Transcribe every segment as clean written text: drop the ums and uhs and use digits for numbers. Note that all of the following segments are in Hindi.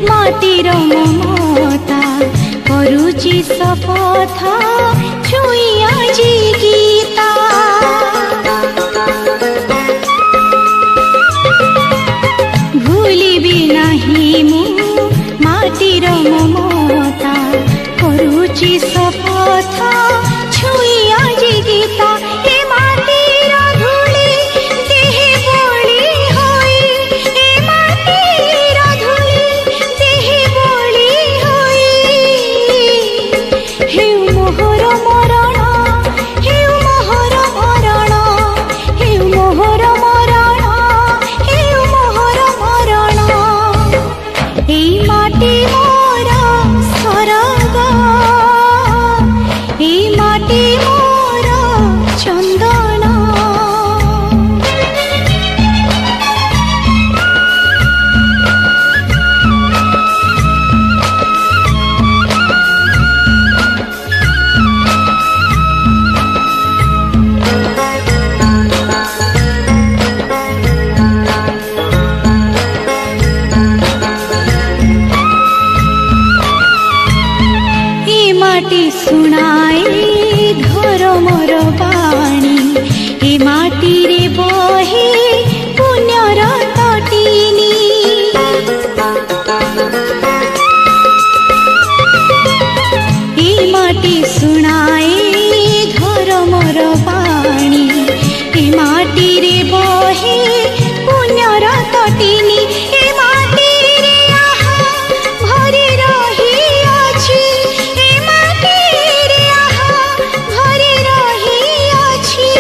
माटीर ममता करुची शपथ छुई आजी गीता भूलिबी नहीं मु माटीर ममता करुची शपथ छुई आजी गीता ए माटीर धूली देहे बोली होई ए माटीर धूली देहे बोली होई हेउ मोहर मरण हेउ मोहर मरण हेउ मोहर मरण हेउ मोहर मरण ए माटी मोर सरग ए माटी मोर चंदन ए माटी सुनाए धर्मर बाणी ए माटी रे बहे पुण्यर तटिनी ए माटी सुनाए धर्मर बाणी ए माटी रे बहे पुण्यर तटिनी ए माटी रे आहा भरी रही अछि ए माटी रे आहा भरी रही अछि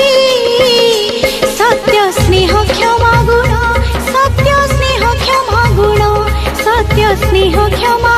सत्य स्नेह क्षमा गुण सत्य स्नेह क्षमा गुण सत्य स्नेह क्षमा